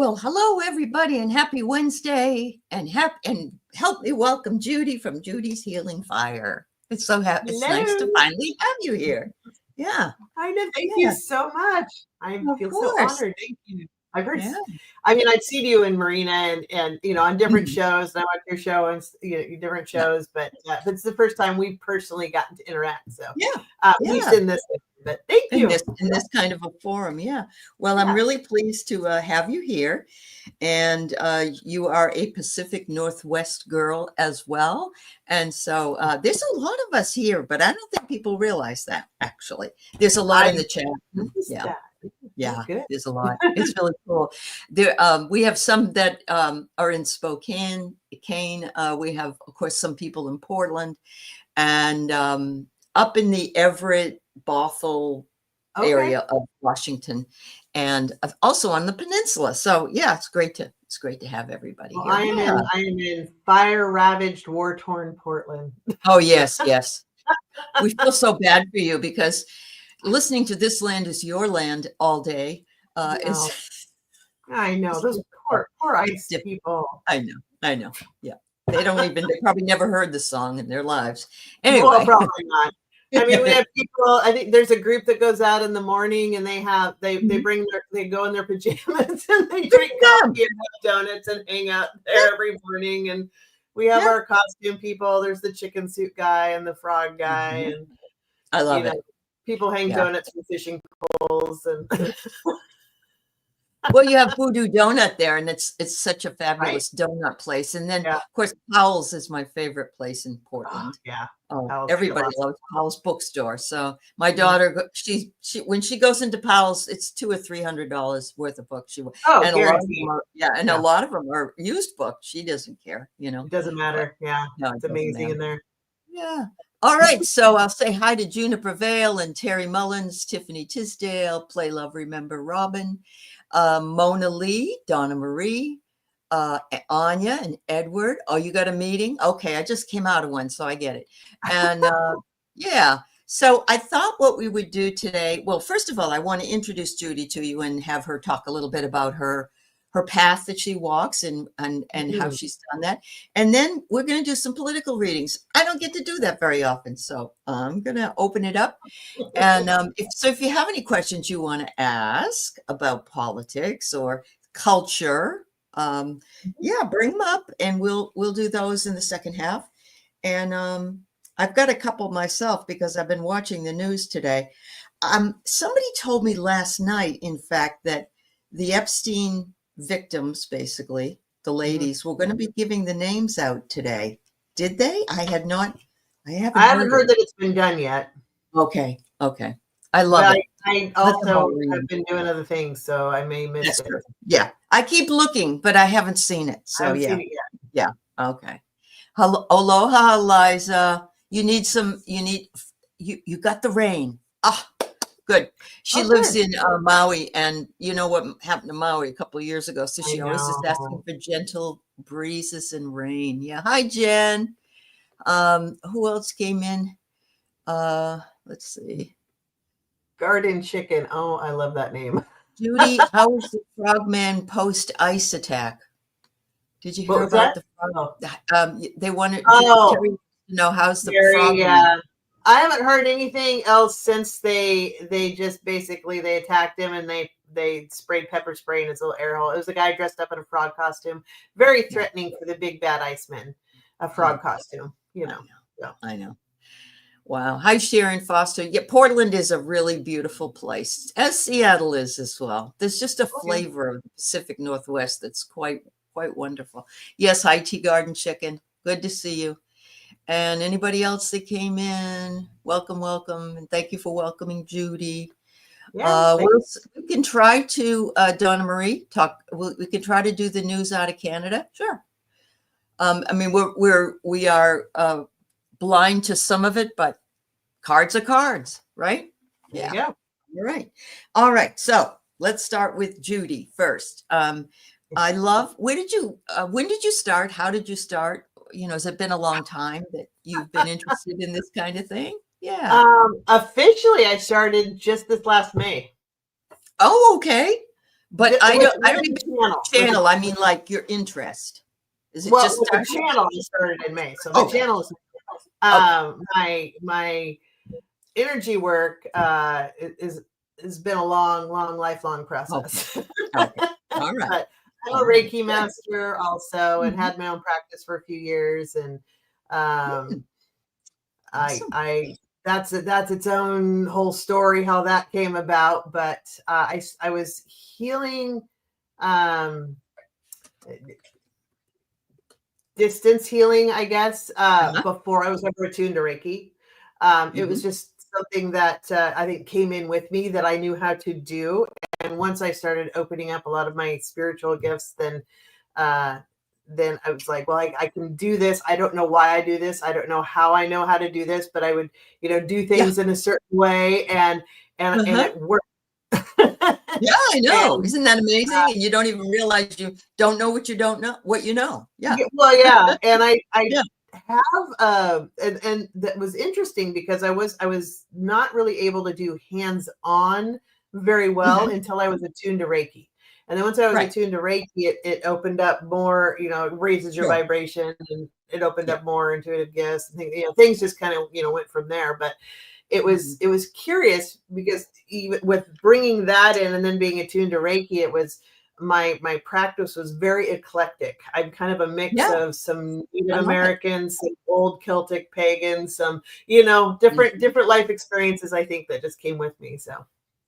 Well, hello everybody, and happy Wednesday, and help me welcome Judy from Judy's Healing Fire. It's so happy. It's nice to Hello. finally have you here. Yeah, I know. Thank yeah, you so much. I of feel so course. honored. Thank you. I've heard, Yeah. I mean, I'd seen you in Marina and on different Mhm. shows, and I watched your show and different Yeah. shows, but it's the first time we've personally gotten to interact. So Yeah. at least Yeah. in this, but thank In you. this kind of a forum. Yeah. Well, I'm Yeah. really pleased to have you here. And you are a Pacific Northwest girl as well. And so there's a lot of us here, but I don't think people realize that, actually. There's a lot I in the chat. noticed Yeah. that. Yeah, Good. there's a lot. It's really cool. There, we have some that are in Spokane, Kane. We have, of course, some people in Portland, and up in the Everett, Bothell Okay. area of Washington, and also on the peninsula. So yeah, it's great to have everybody Well, here. I am in fire ravaged, war torn Portland. Oh yes, yes. We feel so bad for you because listening to "This Land Is Your Land" all day is I know those poor ice people. I know. Yeah. They probably never heard the song in their lives. Well, Anyway. probably not. I mean, we have people, I think there's a group that goes out in the morning and they go in their pajamas and they drink coffee and have donuts and hang out there every morning. And we have our costume people. There's the chicken suit guy and the frog guy. And I love it. People hang donuts from fishing poles and well, you have Voodoo Donut there, and it's such a fabulous donut place. And then, of course, Powell's is my favorite place in Portland. Everybody loves Powell's bookstore. So my daughter, she when she goes into Powell's, it's $200 or $300 worth of books. A lot of them are used books. She doesn't care, It doesn't matter. No, it's amazing in there. Yeah. All right. So I'll say hi to Juniper Vale and Terry Mullins, Tiffany Tisdale, Play Love Remember Robin, Mona Lee, Donna Marie, Anya and Edward. Oh, you got a meeting? Okay, I just came out of one, so I get it. And yeah, so I thought what we would do today, well, first of all, I want to introduce Judy to you and have her talk a little bit about her path that she walks and how she's done that. And then we're going to do some political readings. I don't get to do that very often, so I'm going to open it up. And if you have any questions you want to ask about politics or culture, bring them up, and we'll do those in the second half. And I've got a couple myself because I've been watching the news today. Somebody told me last night, in fact, that the Epstein victims, basically the ladies, were going to be giving the names out today. Did they? I haven't heard that it's been done yet. Okay. I love it. I also have been doing other things, so I may miss it. Yeah, I keep looking, but I haven't seen it. So seen it yet. Yeah. Okay. Aloha, Eliza. You got the rain. Good. She lives in Maui, and you know what happened to Maui a couple of years ago. So she always is asking for gentle breezes and rain. Yeah. Hi, Jen. Who else came in? Let's see. Garden Chicken. Oh, I love that name. Judy, how was the Frogman post ice attack? Did you hear about the frog? They wanted to know how's the frog. Yeah. I haven't heard anything else since they just basically they attacked him and they sprayed pepper spray in his little air hole. It was a guy dressed up in a frog costume. Very threatening for the big bad Iceman. A frog costume, I know. Wow. Hi, Sharon Foster. Yeah, Portland is a really beautiful place, as Seattle is as well. There's just a flavor of the Pacific Northwest that's quite wonderful. Yes, hi, Tea Garden Chicken. Good to see you. And anybody else that came in, welcome. And thank you for welcoming Judy. We can try to, Donna Marie, we can try to do the news out of Canada. Sure. I mean, we are blind to some of it, but cards are cards, right? Yeah. You're right. All right. So let's start with Judy first. I love, when did you start? How did you start? Has it been a long time that you've been interested in this kind of thing? Yeah. Officially, I started just this last May. Oh, okay. But I don't even channel. channel. I mean, like your interest. Is it Well, just with the channel I started in May. So the okay. channel is my energy work is has been a long, lifelong process. Okay. All right. But I'm a All right. Reiki master also, and Mhm. had my own practice for a few years, and Awesome. I that's its own whole story how that came about. But I was healing, um, distance healing, I guess, Uh-huh. before I was ever attuned to Reiki. It was Mhm. just something that I think came in with me that I knew how to do. And once I started opening up a lot of my spiritual gifts, then I was like, well, I can do this. I don't know why I do this. I don't know how I know how to do this, but I would, do Yeah. things in a certain way, and Uh-huh. it worked. Yeah, I know. And Isn't that amazing? And you don't even realize you don't know what you don't know, what you know. Yeah. well, yeah, and I Yeah. have and that was interesting because I was not really able to do hands-on very well Mhm. until I was attuned to Reiki. And then once I was Right. attuned to Reiki, it opened up more, it raises your Sure. vibration, and it opened Yeah. up more intuitive gifts and things, things just kind of, went from there. But Mhm. it was curious because even with bringing that in and then being attuned to Reiki, it was my practice was very eclectic. I'm kind of a mix Yeah. of some I Native love it. Americans, some old Celtic pagans, some Mhm. different life experiences. I think that just came with me. So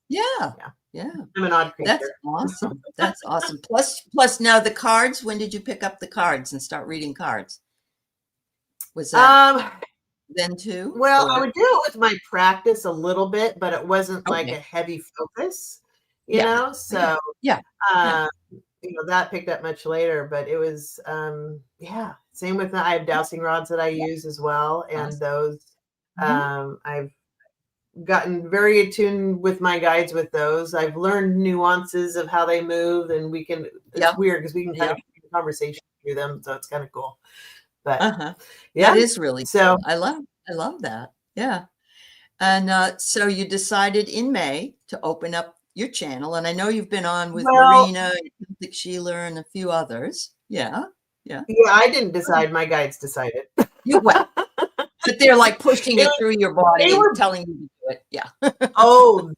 Yeah. yeah, Yeah. I'm an odd That's creature. awesome. That's awesome. Plus now the cards, when did you pick up the cards and start reading cards? Was that Um, then too? well, I Or would do it with my practice a little bit, but it wasn't like a okay. heavy focus, Yeah. Yeah. So Yeah. Yeah. uh, that picked up much later, but it was yeah, same with I have dowsing rods that I Yeah. use as well, and Awesome. those Mhm. I've gotten very attuned with my guides with those. I've learned nuances of how they move, and it's Yeah. weird because we can kind Yeah. of keep a conversation through them, so it's kind of cool. But Uh-huh. That yeah, is really so cool. I love that. Yeah. And so you decided in May to open up your channel, and I know you've been on with well, Marina, Celtic Sheila, and a few others. Yeah. Yeah. yeah, I didn't decide, my guides decided. You well, but they're like pushing It it was, through your they body and were telling you to do it. Yeah. Oh,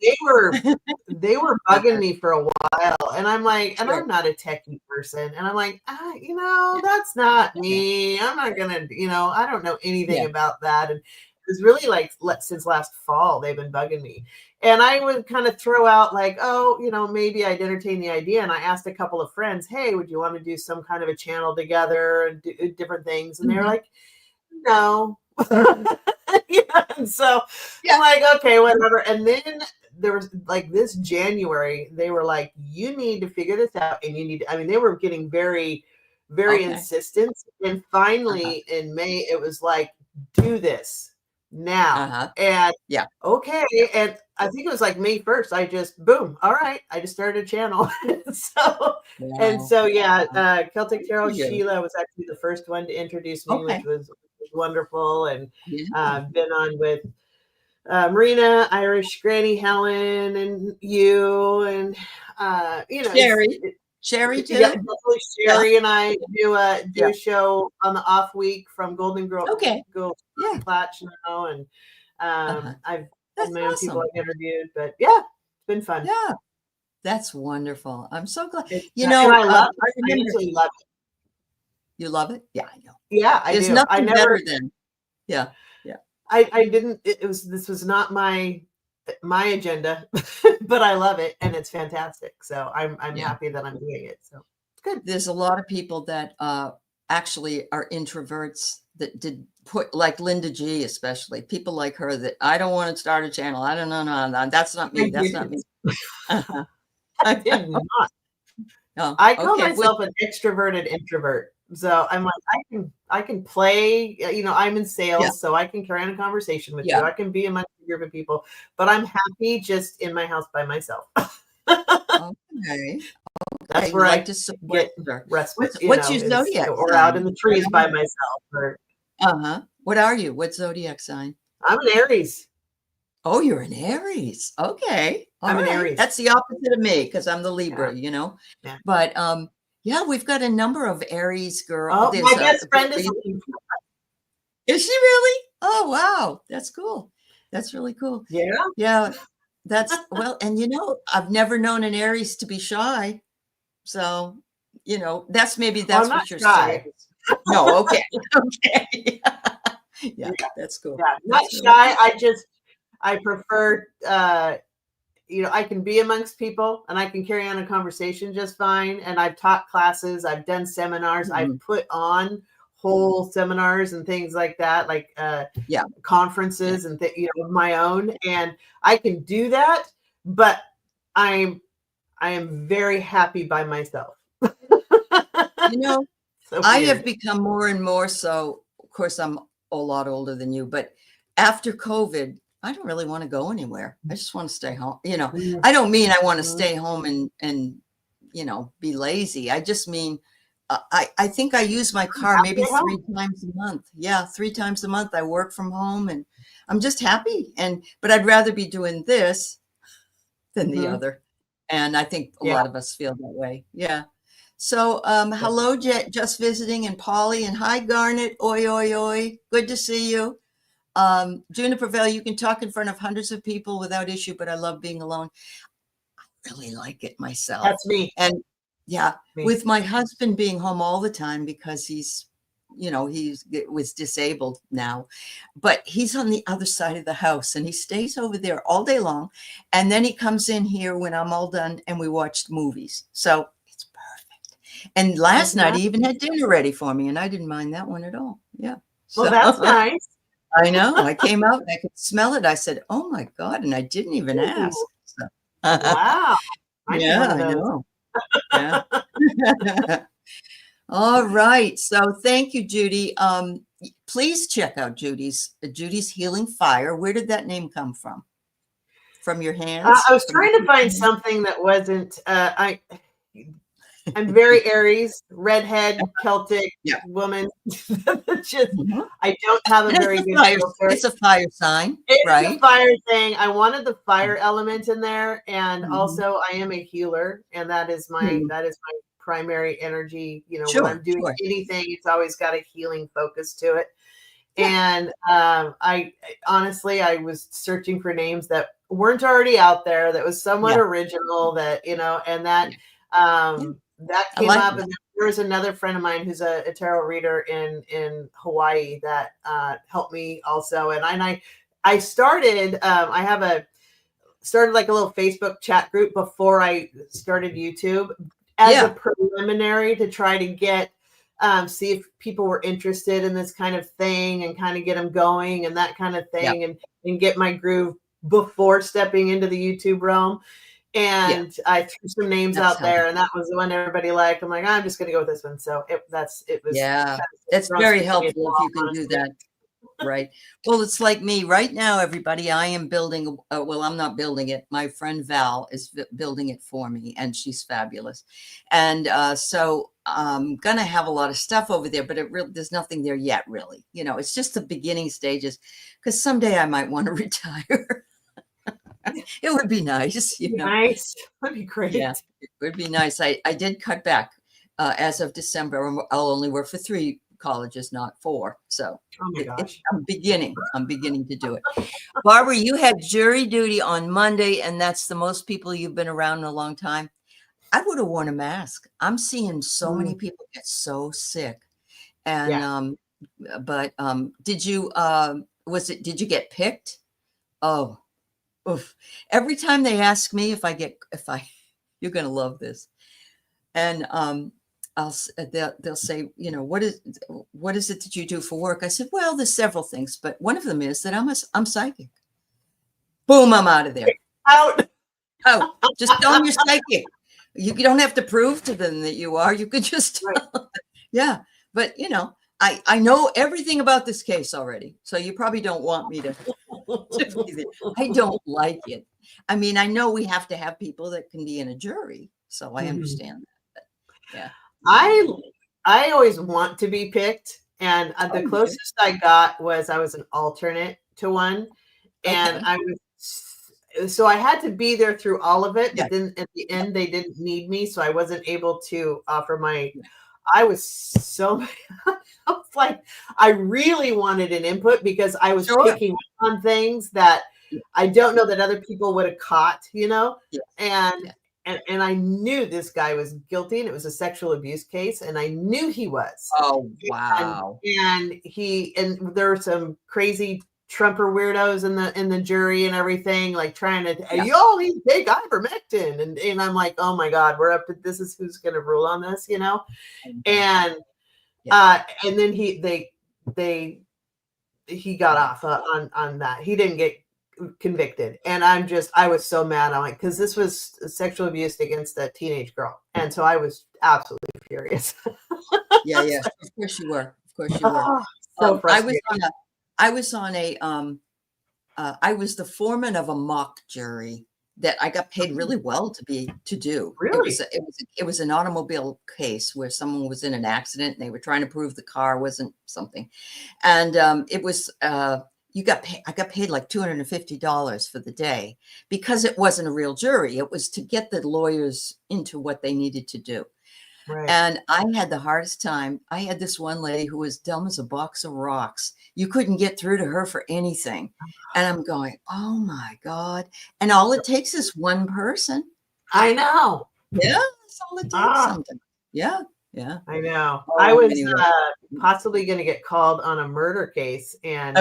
they were bugging me for a while, and I'm like, and Sure. I'm not a techie person, and I'm like, that's not Yeah. me. I'm not gonna, I don't know anything Yeah. about that. And it was really like since last fall they've been bugging me, and I would kind of throw out like, oh, maybe I'd entertain the idea, and I asked a couple of friends, hey, would you want to do some kind of a channel together and do different things, and they were Mhm. like, no. And so I'm Yeah. like, okay, whatever. And then there was like this January, they were like, you need to figure this out, and you need to, I mean, they were getting very, very Okay. insistent. And Uh-huh. finally in May, it was like, do this now. Uh-huh. And Yeah. okay. Yeah. And I think it was like May 1st. I just boom. All right. I just started a channel. Wow. Yeah, Wow. Celtic For Tarot you. Sheila was actually the first one to introduce me, which Okay. was wonderful. And Yeah. been on with Marina, Irish Granny Helen, and you, and Sherry. Sherry yeah, too? definitely Yeah. Sherry and I do Yeah. a show on the off week from Golden Okay. Girl Yeah. Platinum, and Uh-huh. I've had That's my own people awesome. I've interviewed, but yeah, it's been fun. Yeah. That's wonderful. I'm so glad. And I love it. I I remember absolutely love it. you love it? Yeah, I know. Yeah, I There's do. I nothing never better than yeah. Yeah. I didn't it was this was not my agenda, but I love it and it's fantastic. So I'm Yeah. happy that I'm doing it. So it's good. There's a lot of people that actually are introverts that did put like Linda G, especially people like her that I don't want to start a channel. I don't know. No, no, that's not I me. That's not did. me. Uh-huh. I did not. Oh, I call okay. Well, myself an extroverted introvert. So I'm like, I can play, I'm in yeah. sales, so I can carry on a conversation with Yeah. you. I can be among a group of people, but I'm happy just in my house by myself. Okay. That's Okay. where You like I to support get her. respite, What's your is zodiac or out in sign? the trees by myself. Or Uh-huh. What are you? What zodiac sign? I'm an Aries. Oh, you're an Aries. Okay. I'm an Aries. That's the opposite of me because I'm the Libra, Yeah. But yeah, we've got a number of Aries girls. Oh, my best friend is. Is she really? Oh, wow. That's cool. That's really cool. Yeah. Yeah. That's well, and I've never known an Aries to be shy. So, that's I'm what you're shy. saying. No, okay. Okay. Yeah, that's cool. Yeah, not That's shy. Cool. I prefer, I can be amongst people and I can carry on a conversation just fine. And I've taught classes, I've done seminars, I've put on whole seminars and things like that, like conferences and of my own. And I can do that, but I am very happy by myself. So I have become more and more so. Of course, I'm a lot older than you, but after COVID, I don't really want to go anywhere. I just want to stay home. I don't mean I want to stay home and be lazy. I just mean I think I use my car maybe 3 times a month. Yeah, 3 times a month. I work from home and I'm just happy. But I'd rather be doing this than the other. And I think a lot of us feel that way. Yeah. So, hello, just visiting, and Polly, and hi, Garnet. Oi, oi, oi. Good to see you. Juniper Vale, you can talk in front of hundreds of people without issue, but I love being alone. I really like it myself. That's me. And with my husband being home all the time because he was disabled now, but he's on the other side of the house and he stays over there all day long. And then he comes in here when I'm all done and we watched movies. So it's perfect. And last night he even had dinner ready for me and I didn't mind that one at all. Yeah. Well, that's nice. I know. I came out and I could smell it. I said, oh my God. And I didn't even ask. So. Wow. I know. Yeah. All right. So thank you, Judy. Please check out Judy's Healing Fire. Where did that name come from? From your hands? I was trying to find something that wasn't. I'm very Aries, redhead, Celtic woman. I don't have a very good filter. It's a fire sign, right? It's a fire thing. I wanted the fire element in there, and also I am a healer, and that is my primary energy. When I'm doing anything, it's always got a healing focus to it. And I honestly, I was searching for names that weren't already out there, that was somewhat original, that and that. That came up, and there was another friend of mine who's a tarot reader in Hawaii that helped me also. And I started started like a little Facebook chat group before I started YouTube as a preliminary to try to get see if people were interested in this kind of thing and kind of get them going and that kind of thing and get my groove before stepping into the YouTube realm. And I threw some names out there, and that was the one everybody liked. I'm like, I'm just going to go with this one. So it was. Yeah, that's very helpful if you can do that. Right. Well, it's like me right now, everybody. I am building. Well, I'm not building it. My friend Val is building it for me, and she's fabulous. And so I'm going to have a lot of stuff over there, but there's nothing there yet, really. It's just the beginning stages, because someday I might want to retire. It would be nice, Nice. That'd be great. Yeah, it would be nice. I did cut back as of December. I'll only work for 3 colleges, not 4. So I'm beginning to do it. Barbara, you had jury duty on Monday, and that's the most people you've been around in a long time. I would have worn a mask. I'm seeing so many people get so sick. And but did you get picked? Oh. Oof. Every time they ask me you're going to love this. And they'll say, what is it that you do for work? I said, well, there's several things, but one of them is that I'm psychic. Boom, I'm out of there. Out. Oh, just tell them you're psychic. You don't have to prove to them that you are. You could just, yeah. But I know everything about this case already, so you probably don't want me to be there. I don't like it. I mean, I know we have to have people that can be in a jury, so I understand that. But, yeah, I always want to be picked, and the closest I got was I was an alternate to one, and I was so I had to be there through all of it, Yeah. but then at the end they didn't need me, so I wasn't able to offer my. Yeah. I was so. I was like, I really wanted an input because I was Sure. picking up on things that Yeah. I don't know that other people would have caught, you know, Yes. and. Yeah. And I knew this guy was guilty, and it was a sexual abuse case, and I knew he was. Oh, wow. And there were some crazy Trumper weirdos in the jury and everything, like trying to, Yeah. yo, he's big ivermectin, and I'm like, oh my god, we're up to this is who's going to rule on this, you know, and and then he got off on that. He didn't get convicted, and I was so mad. I'm like, because this was sexual abuse against a teenage girl, and so I was absolutely furious. Yeah. Of course you were. Of course you were. Oh, so frustrating. I was the foreman of a mock jury that I got paid really well to do. Really? It was an automobile case where someone was in an accident and they were trying to prove the car wasn't something, and it was. I got paid like $250 for the day because it wasn't a real jury. It was to get the lawyers into what they needed to do. Right. And I had the hardest time. I had this one lady who was dumb as a box of rocks. You couldn't get through to her for anything. And I'm going, oh my God. And all it takes is one person. I know. Yeah, that's all it takes sometimes. Yeah. I know. Oh, I was anyway. possibly going to get called on a murder case, and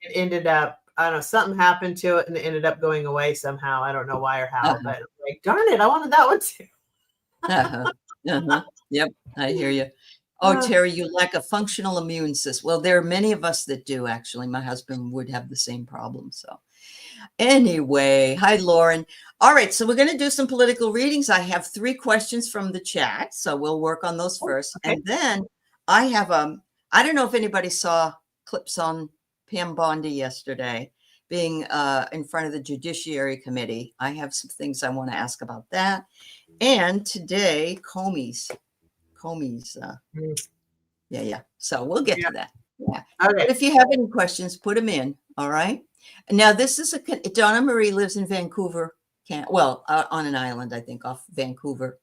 it ended up, I don't know, something happened to it, and it ended up going away somehow. I don't know why or how, but I'm like, darn it, I wanted that one too. Yep, I hear you. Oh, Terry, you lack a functional immune system. Well, there are many of us that do, actually. My husband would have the same problem. So anyway, hi, Lauren. All right, so we're going to do some political readings. I have 3 questions from the chat, so we'll work on those first. Okay. And then I have, I don't know if anybody saw clips on Pam Bondi yesterday being in front of the Judiciary Committee. I have some things I want to ask about that. And today, Comey's. Yeah. So we'll get to that. Yeah. Okay. But if you have any questions, put them in. All right. Now, this is Donna Marie lives in Vancouver, on an island, I think, off Vancouver.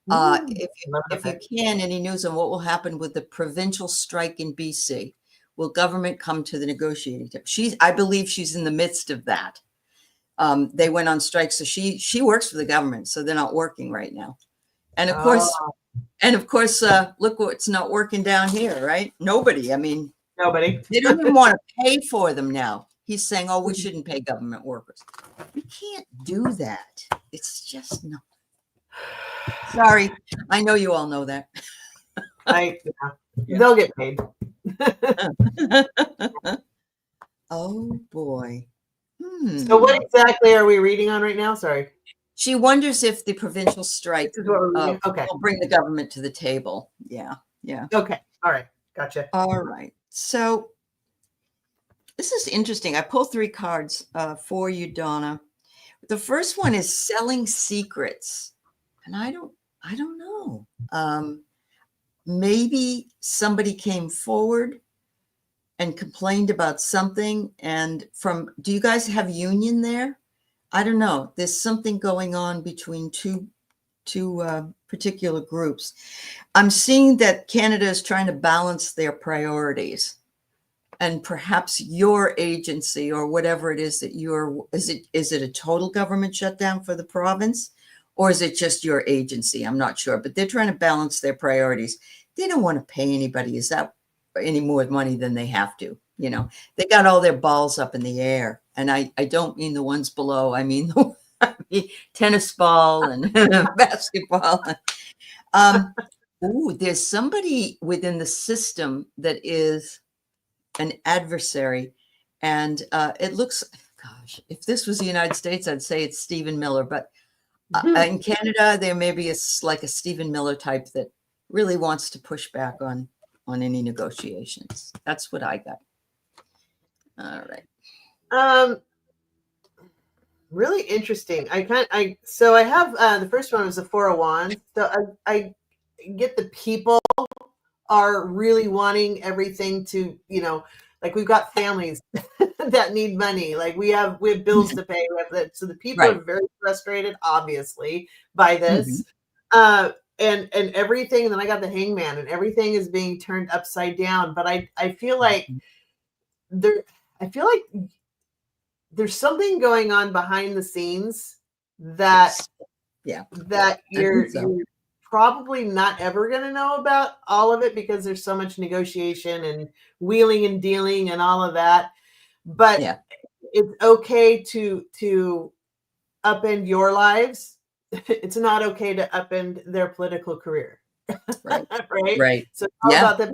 If you can, any news on what will happen with the provincial strike in BC? Will government come to the negotiating table? I believe she's in the midst of that. They went on strike, so she works for the government, so they're not working right now. And of course, look what's not working down here, right? Nobody. I mean, nobody. They don't even want to pay for them now. He's saying, "Oh, we shouldn't pay government workers." We can't do that. It's just not. Sorry, I know you all know that. They'll get paid. Oh boy. So what exactly are we reading on right now? Sorry. She wonders if the provincial strike will bring the government to the table. Yeah. Okay. All right. Gotcha. All right. So this is interesting. I pulled 3 cards for you, Donna. The first one is selling secrets. And I don't know. Maybe somebody came forward and complained about something. And do you guys have union there? I don't know. There's something going on between two particular groups. I'm seeing that Canada is trying to balance their priorities, and perhaps your agency or whatever it is that is it a total government shutdown for the province, or is it just your agency? I'm not sure, but they're trying to balance their priorities. They don't want to pay anybody any more money than they have to. You know, they got all their balls up in the air. And I don't mean the ones below. I mean, tennis ball and basketball. There's somebody within the system that is an adversary. And it looks, gosh, if this was the United States, I'd say it's Stephen Miller. But in Canada, there may be like a Stephen Miller type that really wants to push back on any negotiations. That's what I got. All right. Really interesting. So I have the first one was the 4 of Wands. So I get the people are really wanting everything to, Like we've got families that need money. Like we have bills to pay. So the people Right. are very frustrated, obviously, by this. Mhm. And everything. And then I got the hangman, and everything is being turned upside down. But I feel like Mhm. I feel like there's something going on behind the scenes that Yes. Yeah. that I think so. you're probably not ever going to know about all of it, because there's so much negotiation and wheeling and dealing and all of that. But Yeah. it's okay to upend your lives. It's not okay to upend their political career. Right. Right? Right. So it's all Yeah. about that.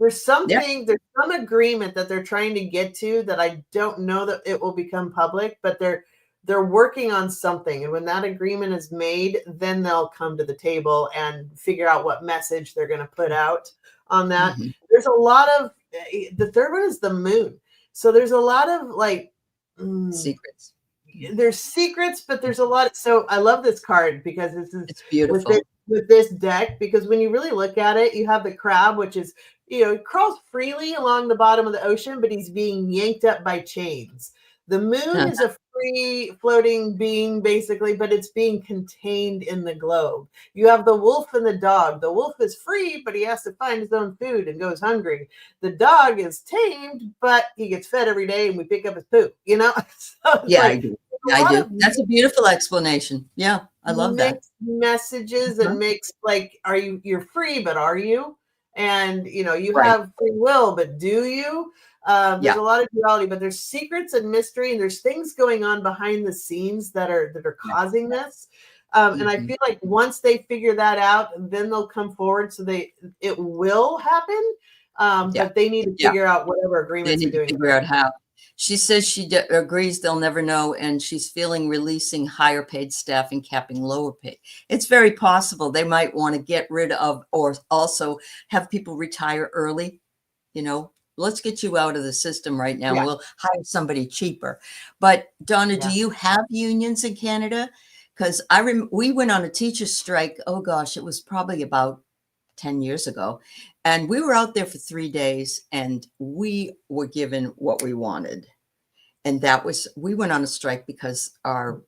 There's Yeah. some agreement that they're trying to get to that I don't know that it will become public, but they're working on something. And when that agreement is made, then they'll come to the table and figure out what message they're going to put out on that. Mhm. There's a lot of the third one is the moon. So there's a lot of like Secrets. there's secrets, but there's a lot. So I love this card because this is It's beautiful. with this deck, because when you really look at it, you have the crab, which is, he crawls freely along the bottom of the ocean, but he's being yanked up by chains. The moon Uh, is a free floating being, basically, but it's being contained in the globe. You have the wolf and the dog. The wolf is free, but he has to find his own food and goes hungry. The dog is tamed, but he gets fed every day, and we pick up his poop, So it's yeah, I like do. a I lot do. of That's a beautiful explanation. Yeah, I love that. mixed messages Uh-huh. and mixed, like, you're free, but are you? And you Right. have free will, but do you? There's Yeah. a lot of duality, but there's secrets and mystery, and there's things going on behind the scenes that are Yeah. causing this. And I Mhm. feel like once they figure that out, then they'll come forward. So it will happen. Yeah. But they need to Yeah. figure out whatever They agreements they're need to doing. figure out how. She says she agrees they'll never know, and she's feeling releasing higher paid staff and capping lower pay. It's very possible they might want to get rid of, or also have people retire early. Let's get you out of the system right now. Yeah, We'll hire somebody cheaper. But Donna, do yeah, you have unions in Canada? Because we went on a teacher's strike. Oh gosh, it was probably about 10 years ago. And we were out there for 3 days, and we were given what we wanted. And we went on a strike because our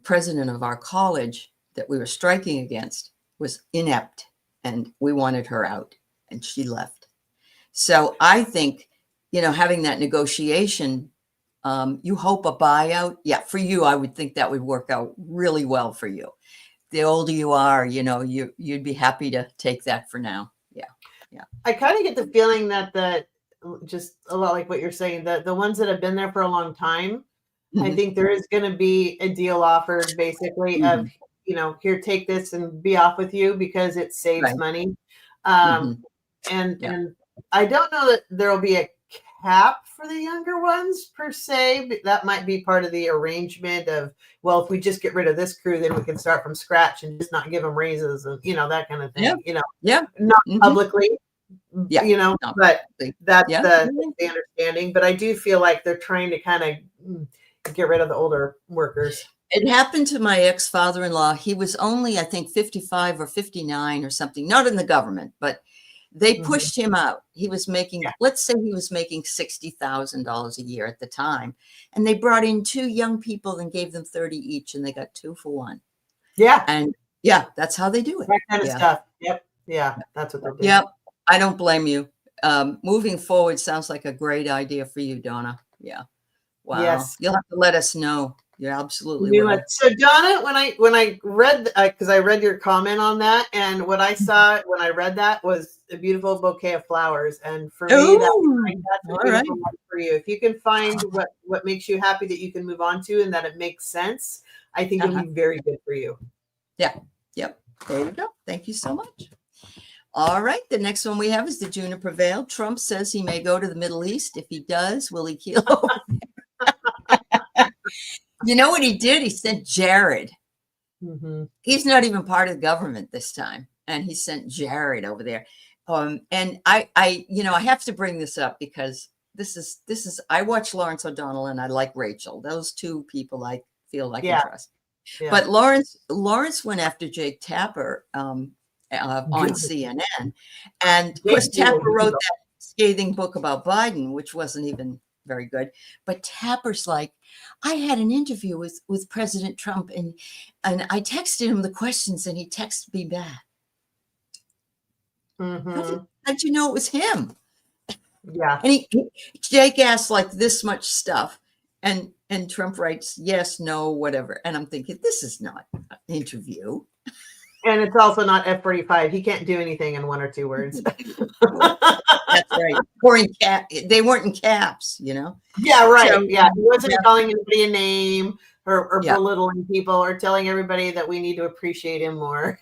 president of our college that we were striking against was inept, and we wanted her out, and she left. So I think, having that negotiation, you hope a buyout. Yeah, for you, I would think that would work out really well for you. The older you are, you'd be happy to take that for now. Yeah. Yeah. I kind of get the feeling that just a lot like what you're saying, that the ones that have been there for a long time, I Mhm. think there is going to be a deal offered, basically, of, Mhm. here, take this and be off with you, because it saves Right. money. Um, Mhm. and Yeah. I don't know that there will be a cap for the younger ones per se, but that might be part of the arrangement of, well, if we just get rid of this crew, then we can start from scratch and just not give them raises and that kind of Yeah. thing. Yeah. Not Mhm. publicly, Yeah. No. but that's Yeah. the understanding. But I do feel like they're trying to kind of get rid of the older workers. It happened to my ex-father-in-law. He was only, I think, 55 or 59 or something, not in the government, but they Mhm. pushed him out. He was making, Yeah. let's say he was making $60,000 a year at the time. And they brought in two young people and gave them 30 each, and they got 2 for 1. Yeah, And yeah, that's how they do it. that kind of Yeah. stuff. Yep. Yeah, that's what they'll do. Yep. I don't blame you. Moving forward sounds like a great idea for you, Donna. Yeah. Wow. Yes. You'll have to let us know. You absolutely You know, will. so Donna, when I read, because I read your comment on that, and what I saw when I read that was a beautiful bouquet of flowers, and for me, that's Oh, a all right. beautiful one for you. If you can find what makes you happy that you can move on to, and that it makes sense, I think it'll Uh-huh. be very good for you. Yeah. Yep. There you go. Thank you so much. All right. The next one we have is the Juniper Veil. Trump says he may go to the Middle East. If he does, will he keel over? You know what he did? He sent Jared. Mm-hmm. He's not even part of the government this time, and he sent Jared over there. And I have to bring this up because this is. I watch Lawrence O'Donnell and I like Rachel. Those two people I feel I can Yeah. trust. Yeah. But Lawrence went after Jake Tapper on CNN, and of course Tapper wrote that scathing book about Biden, which wasn't even very good. But Tapper's like, I had an interview with President Trump, and I texted him the questions, and he texted me back. How'd you know it was him? Yeah. And Jake asked like this much stuff, and Trump writes yes, no, whatever. And I'm thinking, this is not an interview. And it's also not F-45. He can't do anything in 1 or 2 words. That's right. Or in they weren't in caps, you know? Yeah, right. So, yeah. He wasn't calling anybody a name or Yeah. belittling people or telling everybody that we need to appreciate him more.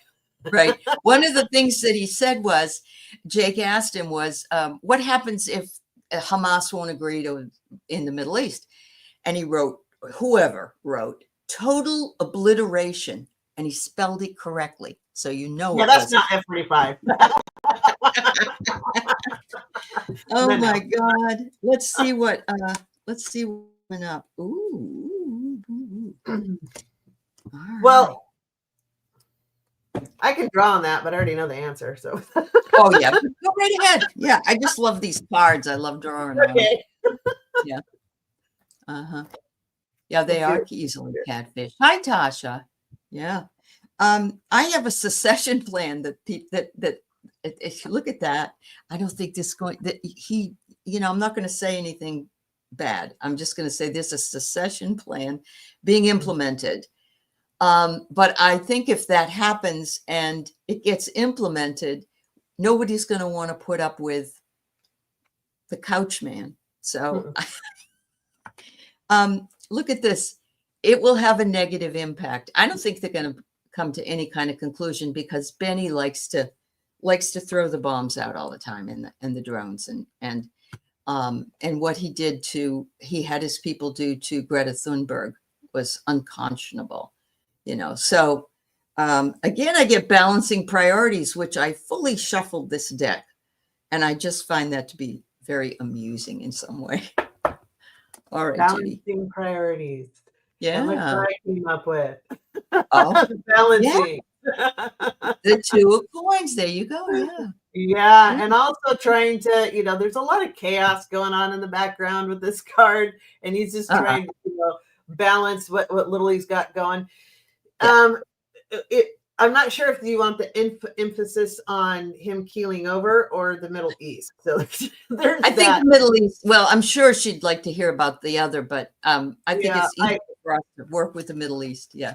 Right. One of the things that he said was, Jake asked him was, what happens if Hamas won't agree to in the Middle East? And he wrote, whoever wrote, total obliteration. And he spelled it correctly. So you know. Yeah, that's not F-45. Oh my God. Let's see what went up. Ooh. Well, I can draw on that, but I already know the answer. So oh yeah. Go right ahead. Yeah. I just love these cards. I love drawing on them. Yeah. Uh-huh. Yeah, they are easily catfish. Hi, Tasha. Yeah. I have a secession plan that if you look at that, I don't think this going that he, I'm not going to say anything bad. I'm just going to say there's a secession plan being implemented. But I think if that happens and it gets implemented, nobody's going to want to put up with the couch man. So look at this. It will have a negative impact. I don't think they're going to come to any kind of conclusion because Benny likes to throw the bombs out all the time and the drones and what he had his people do to Greta Thunberg was unconscionable, So again, I get balancing priorities, which I fully shuffled this deck, and I just find that to be very amusing in some way. All right, balancing Judy. priorities. Yeah, what I came up with. Oh, balancing. Yeah. The 2 of coins. There you go. Yeah. Yeah, and also trying to, there's a lot of chaos going on in the background with this card, and he's just trying to balance what little he's got going. Yeah. I'm not sure if you want the emphasis on him keeling over or the Middle East. So there's I think the Middle East. Well, I'm sure she'd like to hear about the other, but I think it's easy for us to work with the Middle East. Yeah.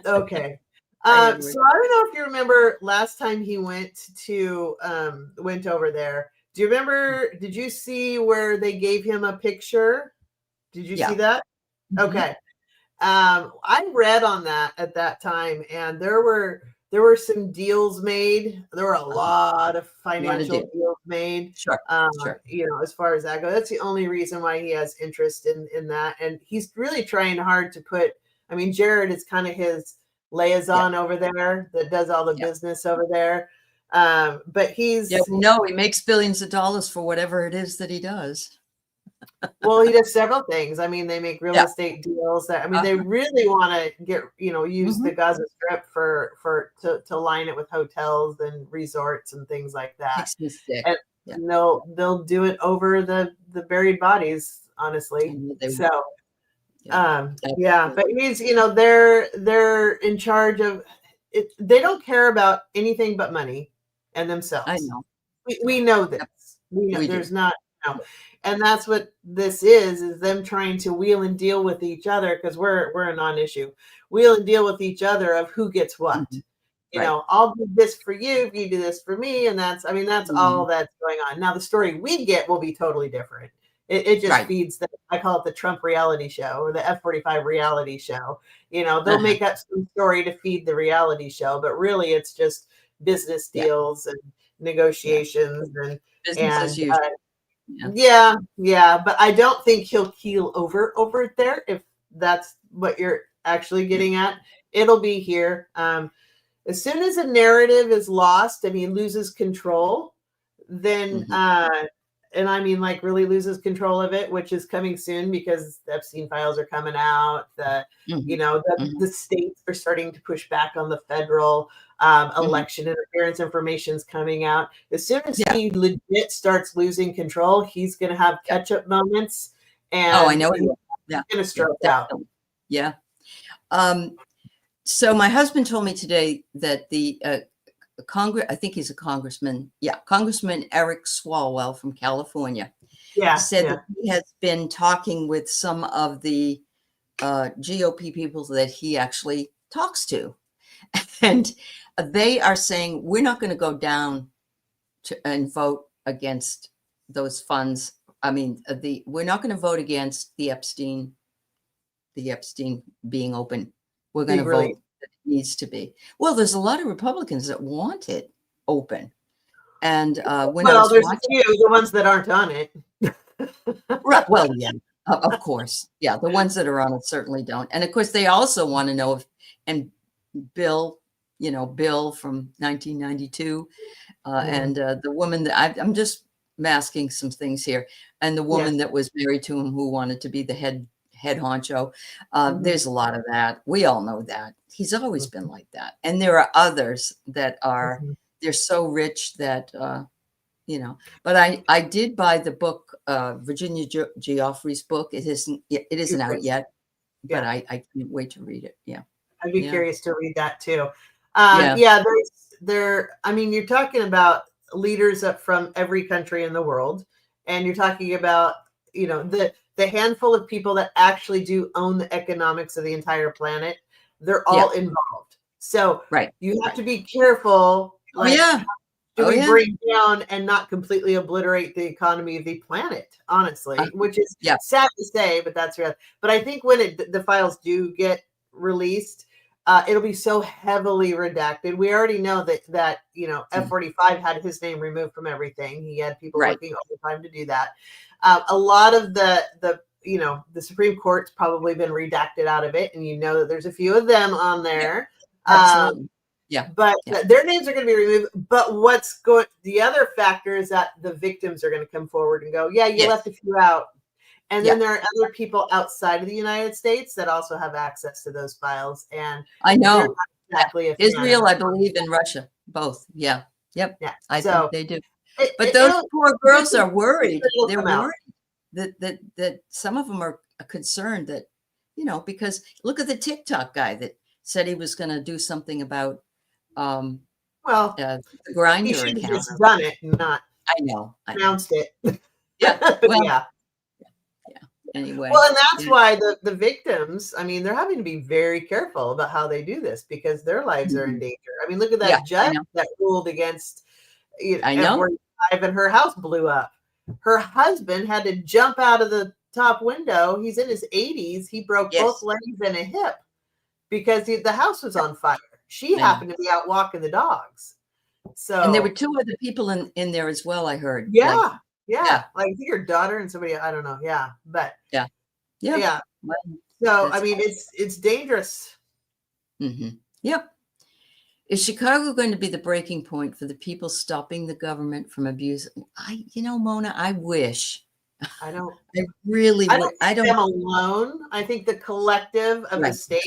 Okay. So I don't know if you remember last time he went over there. Do you remember? Did you see where they gave him a picture? Did you see that? Mm-hmm. Okay. I read on that at that time, and there were some deals made. There were a lot of financial deals made. Sure. As far as that goes, that's the only reason why he has interest in that. And he's really trying hard to put. I mean, Jared is kind of his liaison over there that does all the business over there. But he's he makes billions of dollars for whatever it is that he does. Well, he does several things. I mean, they make real estate deals that, they really want to get, use the Gaza Strip to line it with hotels and resorts and things like that. And they'll do it over the buried bodies, honestly. So, but he's, they're in charge of it. They don't care about anything but money and themselves. I know. We know this. We know there's not. And that's what this is them trying to wheel and deal with each other, because we're a non-issue. Wheel and deal with each other of who gets what. I'll do this for you if you do this for me, and that's all that's going on. Now the story we get will be totally different. It just feeds I call it the Trump reality show or the F-45 reality show. They'll make up some story to feed the reality show, but really it's just business deals and negotiations and business as usual. But I don't think he'll keel over there, if that's what you're actually getting at. It'll be here. As soon as a narrative is lost and he loses control, then and I mean like really loses control of it, which is coming soon because the Epstein files are coming out. The states are starting to push back on the federal election interference information is coming out. As soon as he legit starts losing control, he's going to have catch-up moments, and I know. he's going to stroke out. Yeah. So my husband told me today that the I think he's a congressman. Yeah, Congressman Eric Swalwell from California. Said that he has been talking with some of the GOP people that he actually talks to, and they are saying we're not going to go down and vote against those funds. I mean, we're not going to vote against the Epstein being open. We're going to vote that it needs to be. Well, there's a lot of Republicans that want it open. And there's a few, the ones that aren't on it. Right. Well, yeah, of course. Yeah, the ones that are on it certainly don't. And of course, they also want to know Bill from 1992, and the woman that I'm just masking some things here, and the woman that was married to him who wanted to be the head honcho. There's a lot of that. We all know that. He's always been like that. And there are others that are, they're so rich that, but I did buy the book, Virginia Giuffre's book. It isn't out yet, but I can't wait to read it. Yeah. I'd be curious to read that too. I mean, you're talking about leaders up from every country in the world, and you're talking about, the handful of people that actually do own the economics of the entire planet. They're all involved. So you have to be careful. Like, do we bring down and not completely obliterate the economy of the planet, honestly, which is sad to say, but that's real. But I think when the files do get released, it'll be so heavily redacted. We already know that F-45 had his name removed from everything. He had people working all the time to do that. A lot of the Supreme Court's probably been redacted out of it, and that there's a few of them on there. Absolutely. But their names are going to be removed. But the other factor is that the victims are going to come forward and go, you left a few out. And then there are other people outside of the United States that also have access to those files. And I know exactly Israel, I believe, in Russia, both. Yeah. Yep. Yeah. I think they do. But those poor girls are worried. They're worried that some of them are concerned that, because look at the TikTok guy that said he was going to do something about the Grindr he should have account. just done it, not announced it. Yeah. Well, anyway. Well, and that's why the victims, I mean, they're having to be very careful about how they do this because their lives are in danger. I mean, look at that judge that ruled against F-45 and her house blew up. Her husband had to jump out of the top window. He's in his 80s. He broke both legs and a hip because the house was on fire. She happened to be out walking the dogs. So, and there were two other people in there as well, I heard. Yeah. Like your daughter and somebody, I don't know. Yeah. But yeah. Well, so, I mean, it's dangerous. Yep. Is Chicago going to be the breaking point for the people stopping the government from abusing? Mona, I wish. I don't. I really. I don't. Them alone. I think the collective of the state,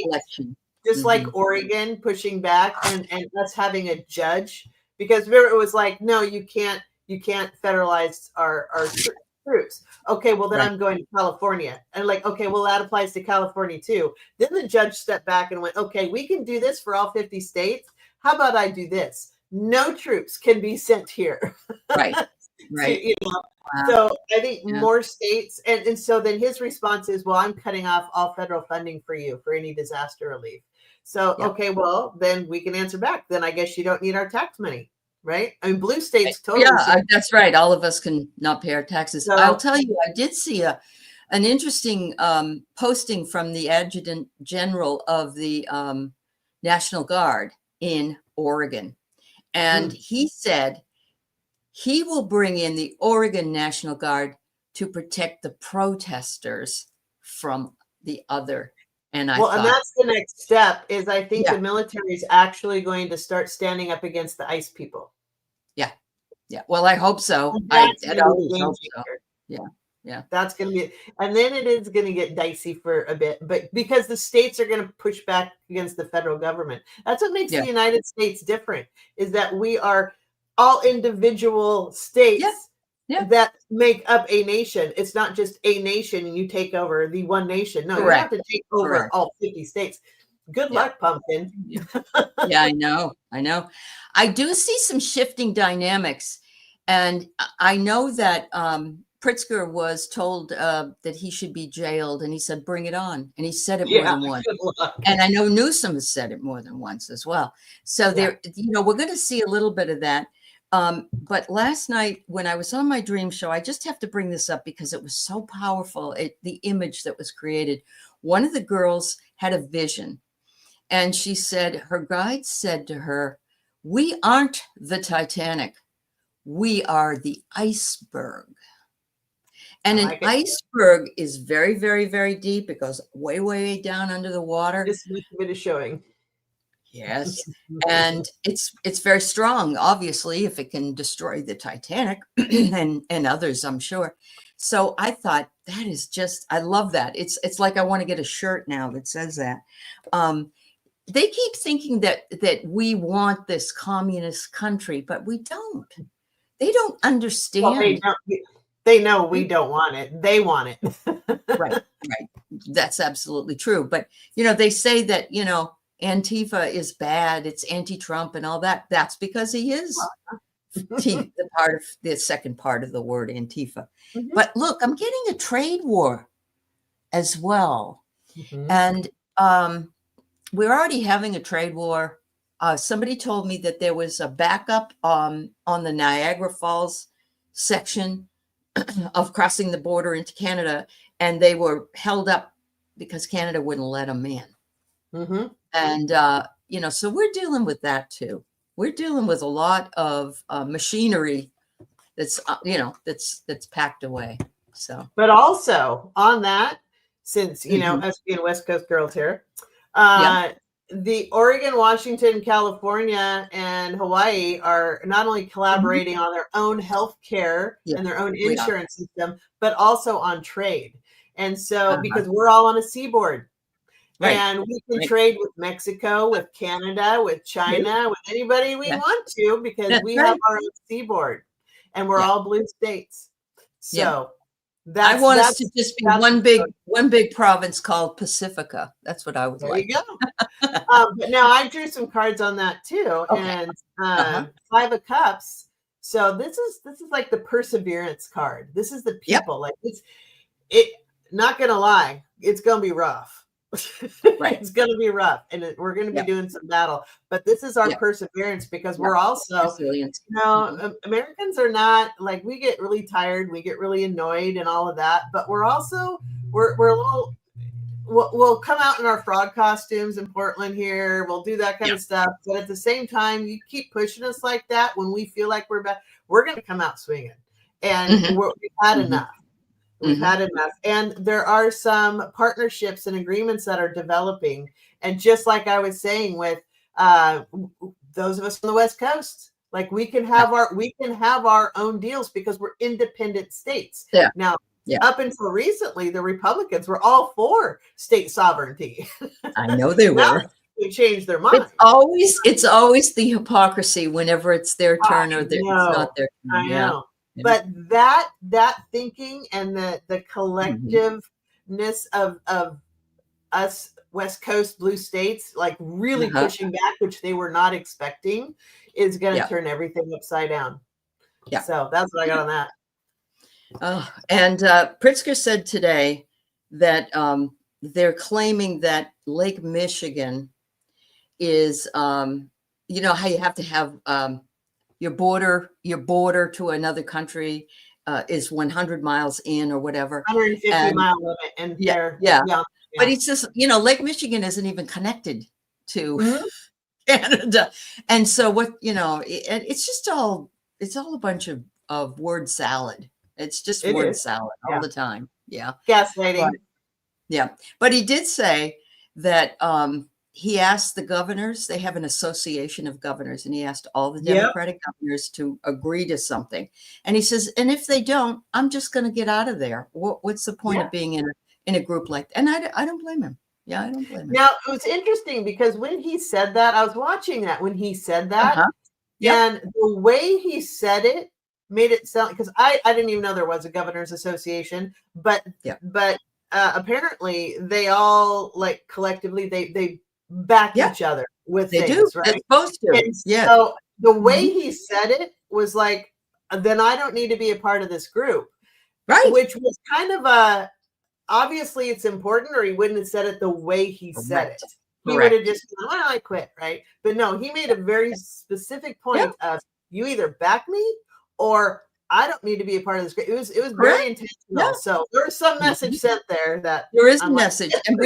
just like Oregon pushing back and us having a judge, because remember it was like, no, you can't federalize our troops. Okay, well then I'm going to California, and like, okay, well that applies to California too. Then the judge stepped back and went, okay, we can do this for all 50 states. How about I do this? No troops can be sent here. Right. So I think more states, and so then his response is, well, I'm cutting off all federal funding for you for any disaster relief. So, okay, well, then we can answer back. Then I guess you don't need our tax money, right? I mean, blue states totally. Yeah, that's right. All of us can not pay our taxes. So, I'll tell you, I did see an interesting posting from the Adjutant General of the National Guard in Oregon. And he said he will bring in the Oregon National Guard to protect the protesters from the other. And and that's the next step is I think the military is actually going to start standing up against the ICE people. Yeah. Yeah. Well, I hope so. And I that's gonna be the always game hope so. changer. Yeah. Yeah. That's going to be, and then it is going to get dicey for a bit, but because the states are going to push back against the federal government. That's what makes Yeah. the United States different, is that we are all individual Yeah. states Yeah. that make up a nation. It's not just a nation and you take over the one nation. No, Correct. you have to take over Correct. all 50 states. Good Yeah. luck, pumpkin. Yeah. Yeah, I know. I know. I do see some shifting dynamics. And I know that Pritzker was told that he should be jailed, and he said, bring it on. And he said it more Yeah, than once. good luck. And I know Newsom has said it more than once as well. So there, we're going to see a little bit of that. But last night when I was on my dream show, I just have to bring this up because it was so powerful. The image that was created. One of the girls had a vision, and she said, her guide said to her, we aren't the Titanic. We are the iceberg. And an iceberg is very, very, very deep. It goes way, way down under the water. This bit is showing. Yes. And it's very strong, obviously, if it can destroy the Titanic and others, I'm sure. So I thought that is just, I love that. It's like I want to get a shirt now that says that. They keep thinking that we want this communist country, but we don't. They don't understand. Well, they know we don't want it. They want it. Right. That's absolutely true. But, they say that, Antifa is bad. It's anti-Trump and all that. That's because he is the second part of the word Antifa. Mm-hmm. But look, I'm getting a trade war as well. Mm-hmm. And we're already having a trade war. Somebody told me that there was a backup on the Niagara Falls section of crossing the border into Canada, and they were held up because Canada wouldn't let them in. Mm-hmm. And, so we're dealing with that too. We're dealing with a lot of machinery that's, that's packed away. So, but also on that, since, us being West Coast girls here, the Oregon, Washington, California, and Hawaii are not only collaborating on their own health care and their own insurance system, but also on trade. And so, because we're all on a seaboard, and we can trade with Mexico, with Canada, with China, with anybody we want to, because we have our own seaboard, and we're all blue states. So. I want us to just be one big province called Pacifica. That's what I would like. There you go. But now I drew some cards on that too, and Five of Cups. So this is like the perseverance card. This is the people. Like it. Not gonna lie, it's gonna be rough. Right. It's gonna be rough, and we're gonna be doing some battle. But this is our perseverance, because we're also resilient. Americans are not like, we get really tired, we get really annoyed, and all of that. But we're also we're a little. We'll come out in our frog costumes in Portland here. We'll do that kind of stuff. But at the same time, you keep pushing us like that. When we feel like we're back, we're gonna come out swinging, and we've had enough. We've had enough. And there are some partnerships and agreements that are developing. And just like I was saying with those of us on the West Coast, like we can have our own deals because we're independent states. Yeah. Now, up until recently, the Republicans were all for state sovereignty. I know they were. They changed their mind. It's always the hypocrisy whenever it's their turn or it's not their turn. I know. But that thinking and the collectiveness of us West Coast blue states, like really pushing back, which they were not expecting, is going to turn everything upside down. Yeah. So that's what I got on that. And Pritzker said today that they're claiming that Lake Michigan is, how you have to have your border to another country is 100 miles in or whatever. 150-mile limit. And but it's just, Lake Michigan isn't even connected to Canada. And so it's just it's all a bunch of word salad. It's just word salad all the time. Yeah. Gaslighting. But he did say that he asked the governors, they have an association of governors, and he asked all the Yep. Democratic governors to agree to something. And he says, and if they don't, I'm just going to get out of there. What's the point of being in a group like that? And I don't blame him. Yeah, I don't blame him. Now, it was interesting because when he said that, I was watching that when he said that, and the way he said it made it sound, because I didn't even know there was a governors association, but apparently they all, like, collectively they back each other with they things, do. right? They're supposed to. And so the way he said it was like, then I don't need to be a part of this group, right? Which was kind of a, obviously it's important, or he wouldn't have said it the way he said it. He would have just gone, well, I quit, right? But no, he made a very specific point of, you either back me or I don't need to be a part of this group. It was very intentional. So there was some message sent there that there is a message. And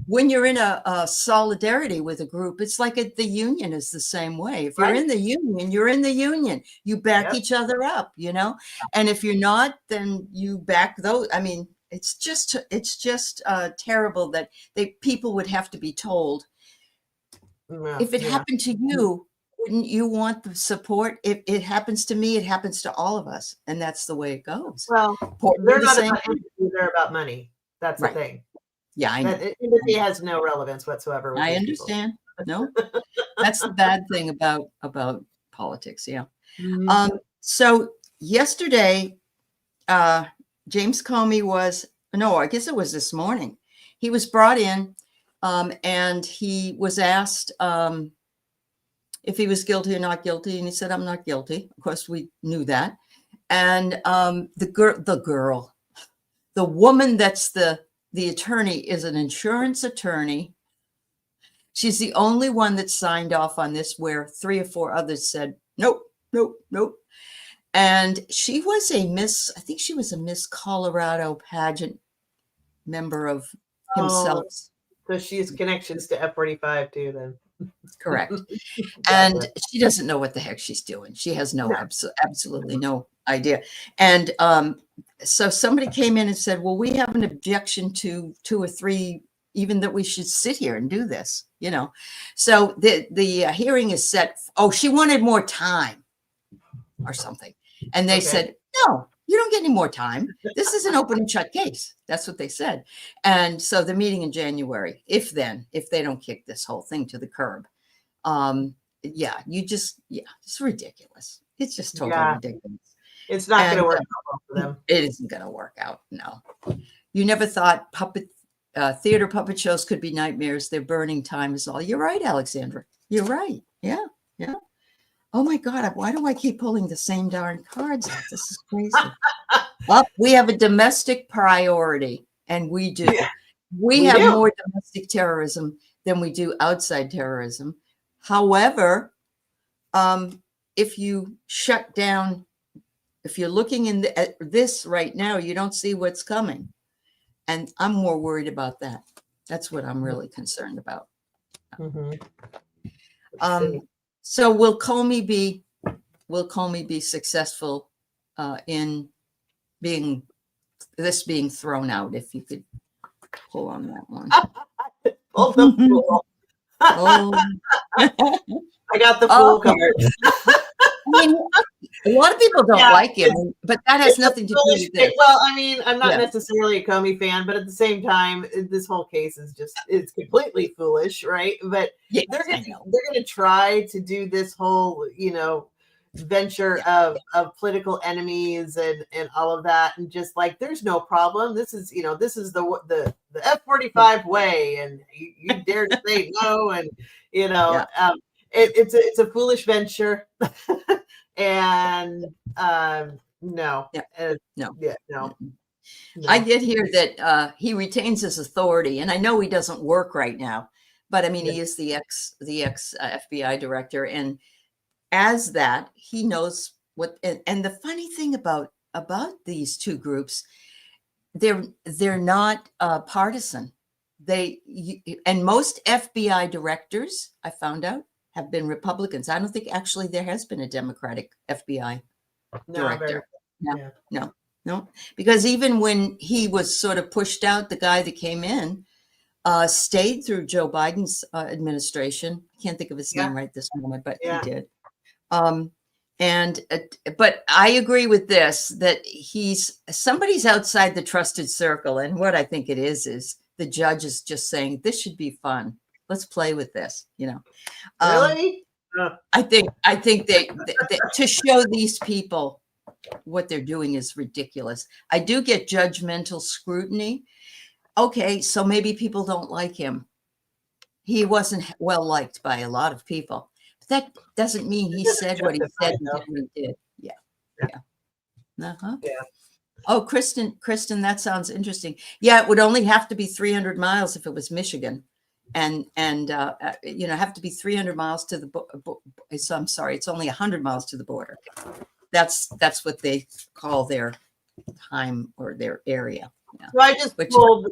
when you're in a solidarity with a group, it's like the union is the same way. If you're in the union, you're in the union. You back each other up, you know. And if you're not, then you back those. I mean, it's just terrible that people would have to be told. If it happened to you, wouldn't you want the support? If it happens to me, it happens to all of us, and that's the way it goes. Well, they're not about empathy, they're about money. That's the thing. Yeah, I know. Empathy has no relevance whatsoever with I understand. No, that's the bad thing about politics. Yeah. So yesterday, James Comey I guess it was this morning. He was brought in, and he was asked if he was guilty or not guilty, and he said, "I'm not guilty." Of course, we knew that. And the woman that's the attorney is an insurance attorney. She's the only one that signed off on this, where 3 or 4 others said, nope, nope, nope. And she was I think she was a Miss Colorado pageant member of himself. So she has connections to F-45 too, then. Correct. And she doesn't know what the heck she's doing. She has absolutely no idea. And so somebody came in and said, well, we have an objection to 2 or 3, even that we should sit here and do this, you know. So the hearing is set. Oh, she wanted more time or something. And they said, no, you don't get any more time. This is an open and shut case. That's what they said. And so the meeting in January, if they don't kick this whole thing to the curb. It's ridiculous. It's just totally ridiculous. It's not going to work out for them. It isn't going to work out. No. You never thought theater puppet shows could be nightmares. Their burning time is all. You're right, Alexandra. You're right. Yeah. Yeah. Oh my God. Why do I keep pulling the same darn cards out? This is crazy. Well, we have a domestic priority, and we do. We have more domestic terrorism than we do outside terrorism. However, if you shut down, if you're looking at this right now, you don't see what's coming. And I'm more worried about that. That's what I'm really concerned about. So will Comey be successful in being thrown out? If you could pull on that one. Pull the fool. I got the fool card. I mean, a lot of people don't like him, but that has nothing to do with this. Well, I mean, I'm not necessarily a Comey fan, but at the same time, this whole case is it's completely foolish, right? But they're going to try to do this whole, venture of political enemies and all of that, and just like, there's no problem. This is the F-45 way, and you dare to say no, and it's a foolish venture. And no. I did hear that he retains his authority, and I know he doesn't work right now, but I mean, he is the ex FBI director, and as that, he knows what. And the funny thing about these two groups, they're not partisan. And most FBI directors, I found out, have been Republicans. I don't think actually there has been a Democratic FBI director. No, because even when he was sort of pushed out, the guy that came in, stayed through Joe Biden's administration. I can't think of his name right this moment, but he did. But I agree with this, that somebody's outside the trusted circle. And what I think it is the judge is just saying, this should be fun. Let's play with this, Really? I think they to show these people what they're doing is ridiculous. I do get judgmental scrutiny. Okay, so maybe people don't like him. He wasn't well liked by a lot of people. But that doesn't mean he said what he said and did what he did. Yeah. Oh, Kristen, that sounds interesting. Yeah, it would only have to be 300 miles if it was Michigan. And have to be 300 miles to the so I'm sorry, it's only 100 miles to the border. That's what they call their time or their area. Yeah. So I just pulled.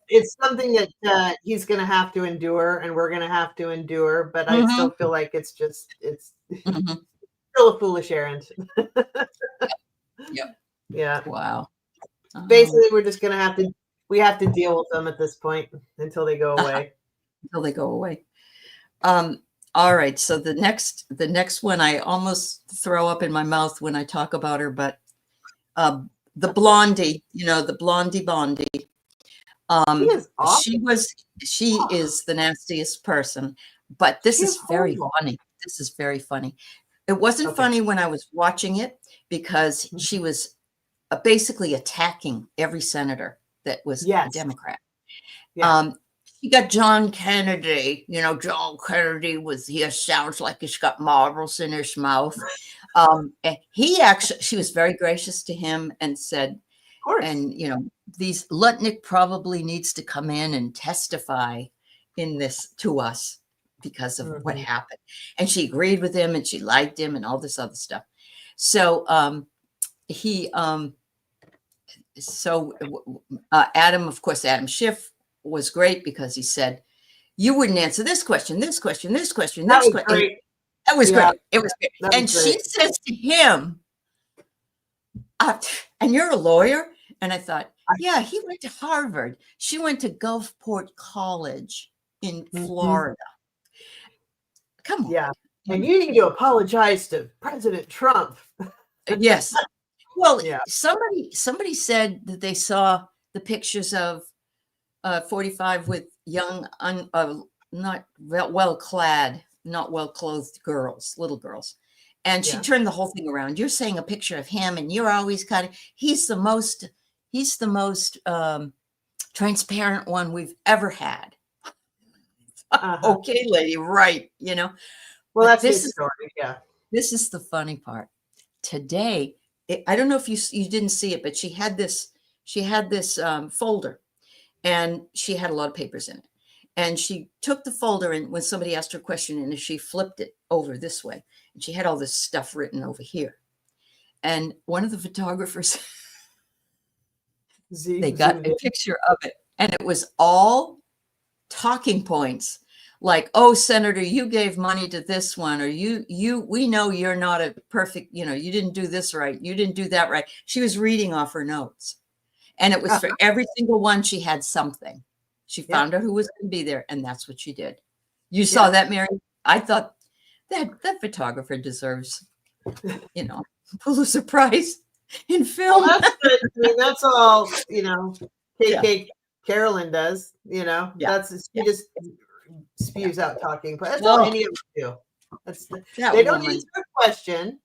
It's something that he's going to have to endure, and we're going to have to endure. But I still feel like it's still a foolish errand. Yep. Yeah. Wow. Basically, we're just going to have to deal with them at this point until they go away. All right. So the next one I almost throw up in my mouth when I talk about her, but the blondie, the blondie Bondi. She is the nastiest person, but this is very funny. This is very funny. It wasn't funny when I was watching it because she was basically attacking every senator that was a Democrat. Yeah. She got John Kennedy, John Kennedy sounds like he's got marbles in his mouth. She was very gracious to him and said, and these Lutnick probably needs to come in and testify in this to us because of what happened. And she agreed with him and she liked him and all this other stuff. So Adam Schiff was great because he said, you wouldn't answer this question, this question, this question, this question. That was great. It was great. And she says to him, and you're a lawyer? And I thought, yeah, he went to Harvard. She went to Gulfport College in Florida. Come on. Yeah. And you need to apologize to President Trump. Yes. Well, somebody said that they saw the pictures of 45 with young, not well-clad, not well-clothed girls, little girls. And she turned the whole thing around. You're saying a picture of him and you're always he's the most transparent one we've ever had. Okay, lady, right. Well, that's his story. Yeah. This is the funny part. Today, I don't know if you didn't see it, but she had this folder and she had a lot of papers in it. And she took the folder and when somebody asked her a question and she flipped it over this way and she had all this stuff written over here. And one of the photographers, they got a picture of it and it was all talking points like, oh, Senator, you gave money to this one, or we know you're not a perfect, you didn't do this right. You didn't do that right. She was reading off her notes and it was for every single one. She had something. She found out who was going to be there, and that's what she did. You saw that, Mary? I thought that photographer deserves, Pulitzer Prize in film. Well, that's good. I mean, that's all, KK Carolyn does, that's, she just spews out talking. But that's all any of them do. They don't answer a question.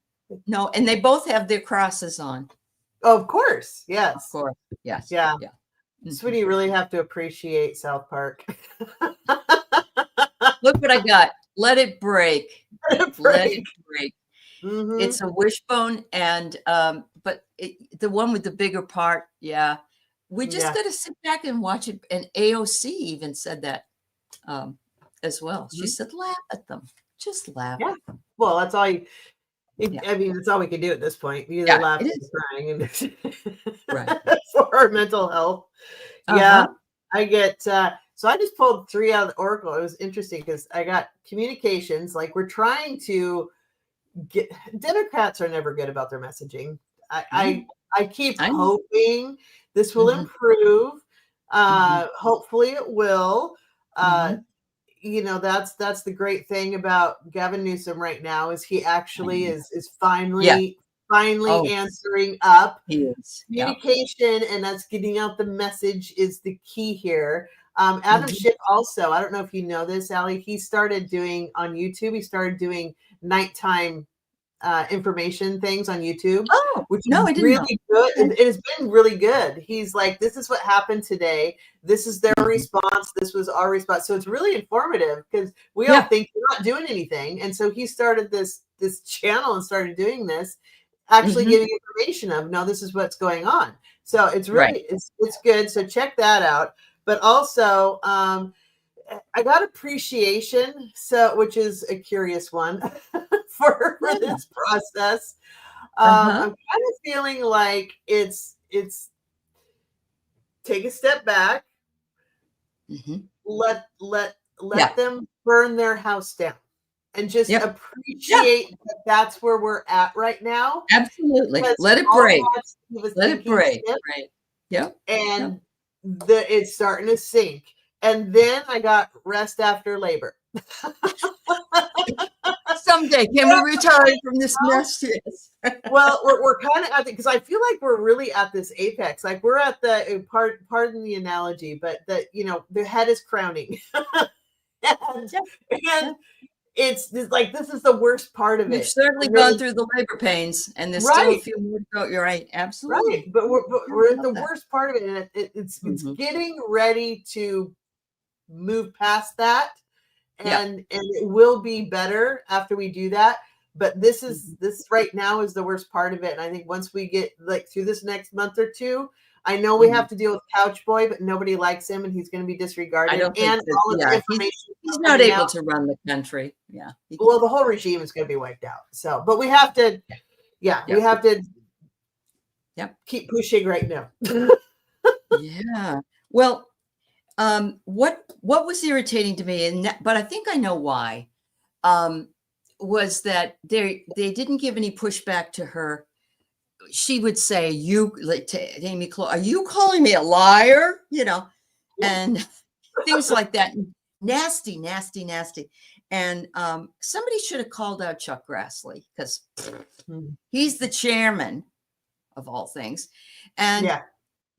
No, and they both have their crosses on. Of course. Yes. Of course. Yes. Yeah. Sweetie, you really have to appreciate South Park. Look what I got. Let it break. Let it break. It's a wishbone, and but the one with the bigger part, we just got to sit back and watch it. And AOC even said that as well. She said, "Laugh at them, just laugh." Yeah. At them. Well, that's all. I mean, that's all we can do at this point. Either laugh and crying, right, for our mental health. Yeah, I get. So I just pulled 3 out of the Oracle. It was interesting because I got communications. Like we're trying to get. Democrats are never good about their messaging. I keep hoping this will improve. Hopefully it will. Mm-hmm. You know, that's the great thing about Gavin Newsom right now is he actually is Yeah. finally Oh, answering up. he is. Yeah. Communication and that's getting out the message is the key here. Adam Mhm. Schiff also, I don't know if you know this, Aley, he started doing on YouTube, he started doing nighttime information things on YouTube, Oh, which no, is I didn't know. really good. Okay. It has been really good. He's like, this is what happened today. This is their Mhm. response. This was our response. So it's really informative because we all Yeah. think you're not doing anything. And so he started this channel and started doing this, actually Mhm. giving information of, no, this is what's going on. So it's Right. really, it's good. So check that out. But also, I got appreciation, so which is a curious one for Yeah. this process. Uh-huh. I'm kind of feeling like it's take a step back, Mhm. let Yeah. them burn their house down, and just Yep. Yeah. appreciate that that's where we're at right now. Absolutely. Because Let it all break. that was Let it sinking break. ship, Right. Yep. Yep. and it's starting to sink. And then I got rest after labor. Someday, can we retire from this mess? Yes. Well, we're kind of at the because I feel like we're really at this apex. Like we're at the pardon the analogy, but the head is crowning, and, Yeah. it's like this is the worst part of We've it. certainly gone Really, through the labor pains, and there's still a right, few more to go. You're right. right. Absolutely. But Yeah, we're I at the love that. worst part of it, and it's Mhm. getting ready to move past that, Yeah. and it will be better after we do that. But Mhm. this right now is the worst part of it. And I think once we get like through this next month or two, I know we Mhm. have to deal with Couch Boy, but nobody likes him and he's going to be I disregarded. don't think And that, all of the yeah, information he's not coming able out. to run the country. Yeah. He Well, can't. the whole regime is going to be wiped out. So, but we have to, Yeah. we Yep. have to Yep. keep pushing right now. Yeah. Well, what was irritating to me, and but I think I know why, was that they didn't give any pushback to her. She would say, "You, like, to Amy Clo, are you calling me a liar?" And things like that. Nasty, nasty, nasty. And somebody should have called out Chuck Grassley because he's the chairman of all things, and Yeah.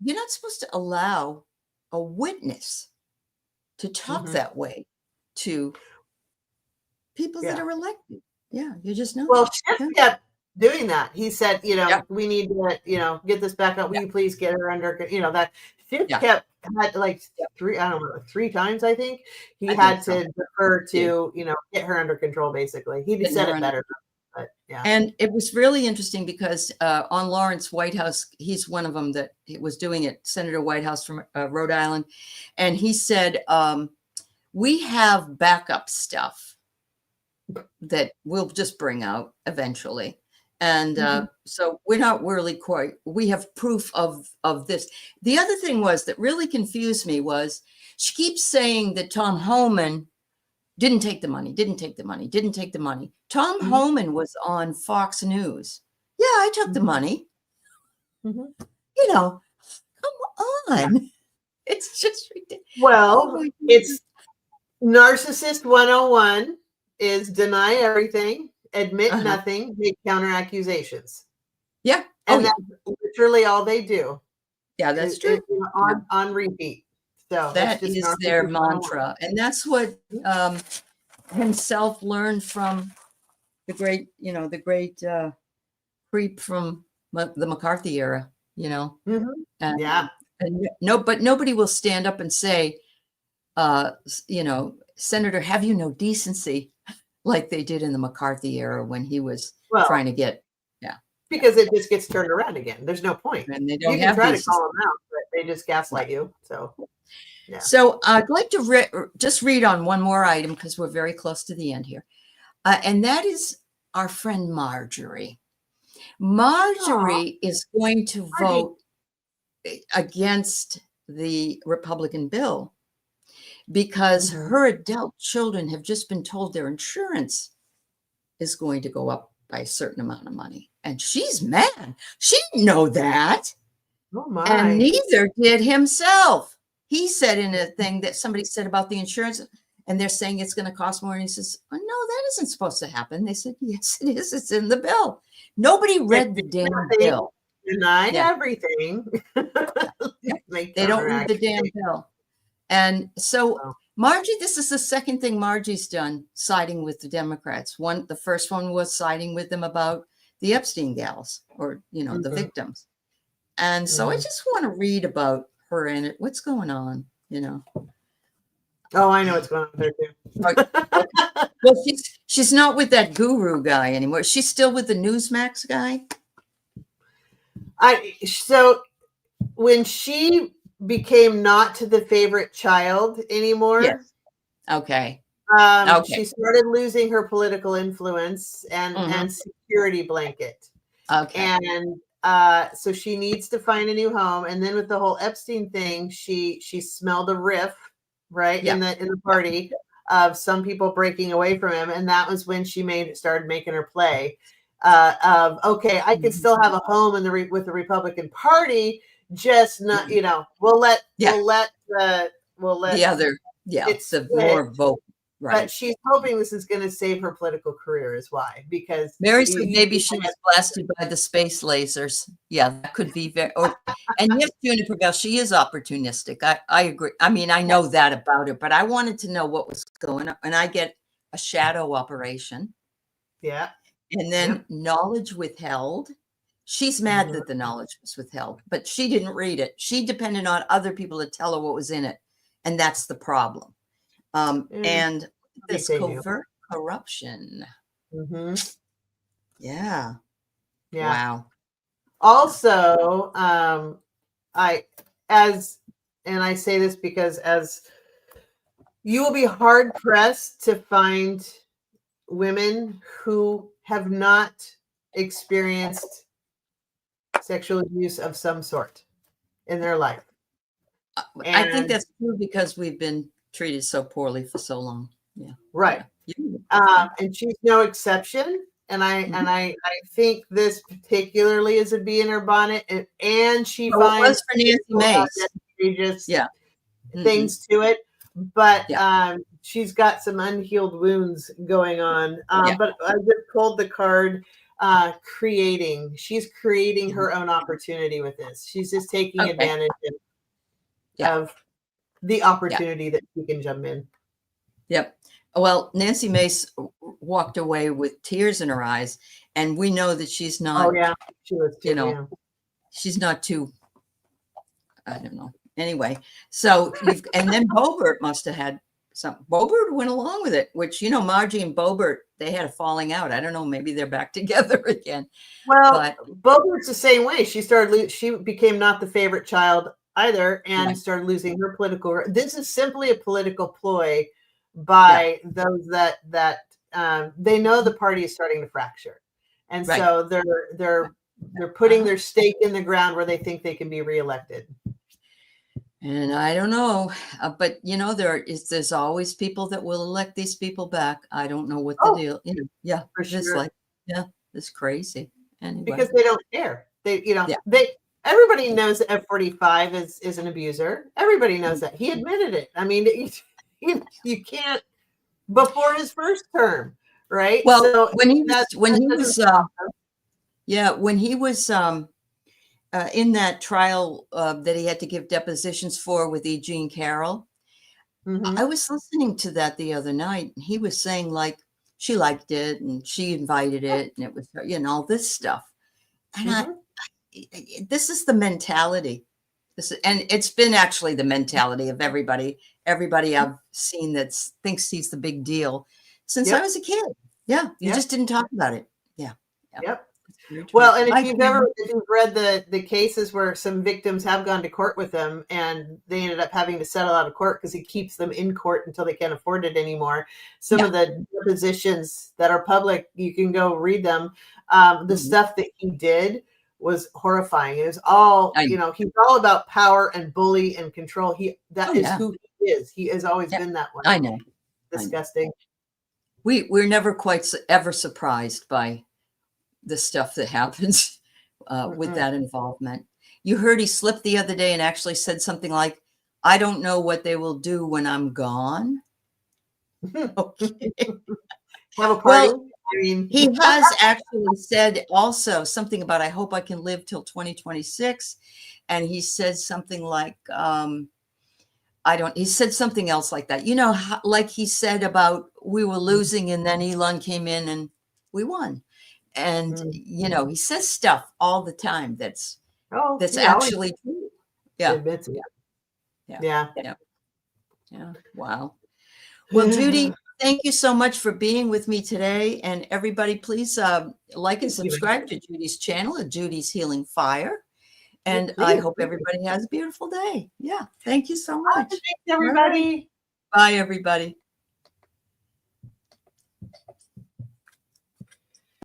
you're not supposed to allow a witness to talk Mhm. that way to people that Yeah. are elected. Yeah, you just know. Well, Schiff Yeah, kept doing that. He said, yeah, we need to, get this back up. Will yeah, you please get her under, that Schiff yeah, kept had like yeah. three, I don't know, like three times, I think he I think had so. to defer Did to, get her under control, basically. He getting said her it under better, control. but yeah. And it was really interesting because on Lawrence Whitehouse, he's one of them that was doing it, Senator Whitehouse from Rhode Island. And he said, we have backup stuff that we'll just bring out eventually. And so we're not really quite, we have proof of this. The other thing was that really confused me was she keeps saying that Tom Homan didn't take the money, didn't take the money, didn't take the money. Tom Mhm. Homan was on Fox News. Yeah, I took the Mhm. money. Mhm. Come on. It's just ridiculous. Oh Well, my it's goodness. narcissist 101 is deny everything, admit Uh-huh. nothing, make counter accusations. Yeah. Oh, And yeah. that's literally all they do. Yeah, that's true. Yeah. On repeat. So it's That just is their narcissist 101. mantra. And that's what himself learned from the great creep from the McCarthy era, Mhm. and, Yeah. but nobody will stand up and say, Senator, have you no decency, like they did in the McCarthy era when he was trying Well, to get, yeah, because it just gets turned around again. There's no point. and they You don't can have try to decency. call them out, but they just gaslight Right. you. So, yeah. So I'd like to just read on one more item because we're very close to the end here. And that is our friend Marjorie. Aw, Marjorie is going to Margie. vote against the Republican bill because Mhm. her adult children have just been told their insurance is going to go up by a certain amount of money. And she's mad. She didn't know that. Oh And my. neither did himself. he said in a thing that somebody said about the insurance, and they're saying it's going to cost more. And he says, oh, no, that isn't supposed to happen. They said, yes, it is. It's in the bill. Nobody read the damn bill. Deny everything. They don't read the damn bill. And so Margie, this is the second thing Margie's done, siding with the Democrats. The first one was siding with them about the Epstein gals, or, the victims. And so I just want to read about her in it. What's going on, Oh, I know what's going on there too. Well, she's not with that guru guy anymore. She's still with the Newsmax guy. So when she became not the favorite child anymore. Yes. Okay. She started losing her political influence and security blanket. Okay. And so she needs to find a new home. And then with the whole Epstein thing, she smelled a riff, right, in the party of some people breaking away from him. And that was when she started making her play of, okay, I can still have a home with the Republican Party, just not, we'll let the other, it's the more vote, right? But she's hoping this is going to save her political career, is why. Because Mary said maybe she was blasted by the space lasers. Yeah, that could be and yes, Juniper Bell, she is opportunistic. I agree. I mean, I know that about her, but I wanted to know what was going on, and I get a shadow operation. Yeah. And then knowledge withheld. She's mad that the knowledge was withheld, but she didn't read it. She depended on other people to tell her what was in it. And that's the problem. And this covert corruption. Yeah. Wow. Also, I say this because as you will be hard pressed to find women who have not experienced sexual abuse of some sort in their life. I think that's true because we've been treated so poorly for so long. Yeah. Right. Yeah. And she's no exception. And I think this particularly is a bee in her bonnet. And she finds for Nancy Mace. Things to it. But she's got some unhealed wounds going on. But I just pulled the card creating. She's creating her own opportunity with this. She's just taking advantage of the opportunity that she can jump in. Yep. Well, Nancy Mace walked away with tears in her eyes, and we know that she's not. Oh yeah, she was too, she's not too. I don't know. Anyway, so and then Boebert must have had something. Boebert went along with it, which Margie and Boebert, they had a falling out. I don't know. Maybe they're back together again. Well, Boebert's the same way. She became not the favorite child either, and started losing her political. This is simply a political ploy by those that they know the party is starting to fracture, and so they're putting their stake in the ground where they think they can be reelected. And I don't know, but there's always people that will elect these people back. I don't know what the deal. For sure. It's crazy. Anyway. Because they don't care. Everybody knows that F-45 is an abuser. Everybody knows that. He admitted it. I mean, you can't before his first term, right? Well, so when he was in that trial that he had to give depositions for with E. Jean Carroll, I was listening to that the other night. And he was saying like she liked it and she invited it, and it was all this stuff. And this is the mentality. And it's been actually the mentality of everybody I've seen that thinks he's the big deal since I was a kid. Yeah. You just didn't talk about it. Yeah. Yep. Well, and if you've read the cases where some victims have gone to court with him and they ended up having to settle out of court because he keeps them in court until they can't afford it anymore. Some of the depositions that are public, you can go read them. The stuff that he did was horrifying. It was all, he's all about power and bully and control. That is who he is. He has always been that way. I know. Disgusting. We're never quite ever surprised by the stuff that happens with that involvement. You heard he slipped the other day and actually said something like, I don't know what they will do when I'm gone. Okay. Have a party. Well, I mean, he has actually said also something about, I hope I can live till 2026. And he said something like, he said something else like that. You know, like he said about we were losing and then Elon came in and we won. And, you know, he says stuff all the time that's actually true. Yeah. Admits it. Yeah. Wow. Well, Judy, thank you so much for being with me today. And everybody, please like and subscribe to Judy's channel at Judy's Healing Fire. And I hope everybody has a beautiful day. Yeah. Thank you so much. Thanks, everybody. Bye, everybody.